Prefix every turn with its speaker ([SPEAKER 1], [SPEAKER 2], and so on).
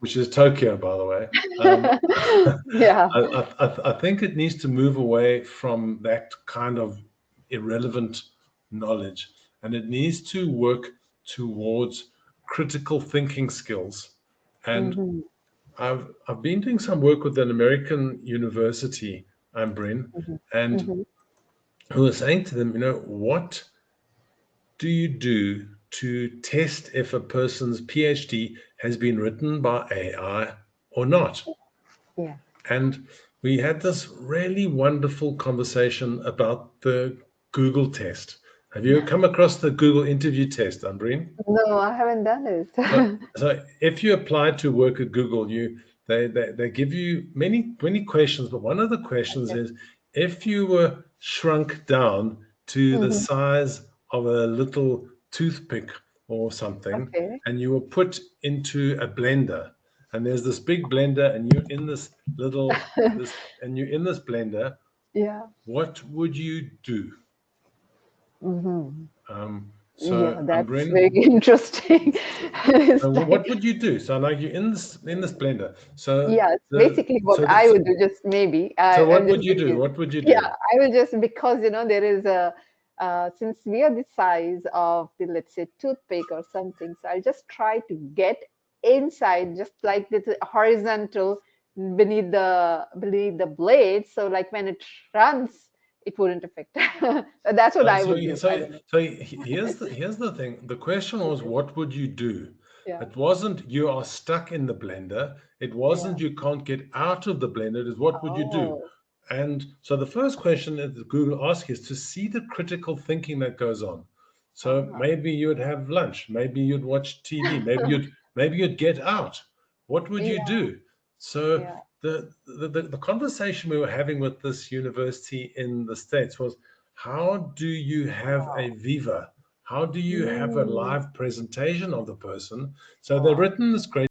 [SPEAKER 1] which is Tokyo, by the way.
[SPEAKER 2] Yeah.
[SPEAKER 1] I think it needs to move away from that kind of irrelevant knowledge, and it needs to work towards critical thinking skills. And
[SPEAKER 2] Mm-hmm.
[SPEAKER 1] I've been doing some work with an American university, Bryn,
[SPEAKER 2] Mm-hmm.
[SPEAKER 1] and
[SPEAKER 2] Mm-hmm.
[SPEAKER 1] who was saying to them, what do you do to test if a person's PhD has been written by AI or not?
[SPEAKER 2] Yeah.
[SPEAKER 1] And we had this really wonderful conversation about the Google test. Have you come across the Google interview test, Umbreen?
[SPEAKER 2] No, I haven't done it.
[SPEAKER 1] So if you apply to work at Google, they give you many questions, but one of the questions
[SPEAKER 2] Okay.
[SPEAKER 1] is if you were shrunk down to the
[SPEAKER 2] Mm-hmm.
[SPEAKER 1] size of a little toothpick or something,
[SPEAKER 2] Okay.
[SPEAKER 1] and you were put into a blender, and there's this big blender, and you're in this little this, and you're in this blender,
[SPEAKER 2] Yeah.
[SPEAKER 1] what would you do?
[SPEAKER 2] Mm-hmm. Yeah,
[SPEAKER 1] So,
[SPEAKER 2] that's very
[SPEAKER 1] Bryn,
[SPEAKER 2] interesting. It's
[SPEAKER 1] so
[SPEAKER 2] like,
[SPEAKER 1] what would you do? So like you're in this blender. So
[SPEAKER 2] yeah, it's
[SPEAKER 1] the
[SPEAKER 2] basically what
[SPEAKER 1] so the,
[SPEAKER 2] I would do, just maybe.
[SPEAKER 1] so
[SPEAKER 2] I'm
[SPEAKER 1] what
[SPEAKER 2] just
[SPEAKER 1] would you
[SPEAKER 2] giving
[SPEAKER 1] do?
[SPEAKER 2] you,
[SPEAKER 1] What would you
[SPEAKER 2] yeah,
[SPEAKER 1] do?
[SPEAKER 2] I will just, because, there is a, since we are the size of the, let's say, toothpick or something, so I'll just try to get inside, just like the horizontal beneath the blade. So like when it runs, it wouldn't affect. That's what
[SPEAKER 1] So
[SPEAKER 2] I
[SPEAKER 1] so
[SPEAKER 2] would
[SPEAKER 1] you-
[SPEAKER 2] do.
[SPEAKER 1] so
[SPEAKER 2] I don't know.
[SPEAKER 1] here's the thing. The question was, what would you do?
[SPEAKER 2] Yeah,
[SPEAKER 1] It wasn't you are stuck in the blender. It
[SPEAKER 2] yeah.
[SPEAKER 1] wasn't you can't get out of the blender. It is what would you do?
[SPEAKER 2] Oh,
[SPEAKER 1] And so the first question that Google asks is to see the critical thinking that goes on. So
[SPEAKER 2] ah,
[SPEAKER 1] maybe you'd have lunch, maybe you'd watch TV, maybe you'd get out. What would you
[SPEAKER 2] yeah,
[SPEAKER 1] do? So
[SPEAKER 2] yeah.
[SPEAKER 1] the conversation we were having with this university in the States was, how do you have a
[SPEAKER 2] Wow.
[SPEAKER 1] viva? How do you have a
[SPEAKER 2] Mm,
[SPEAKER 1] live presentation of the person? So they've
[SPEAKER 2] wow.
[SPEAKER 1] written this great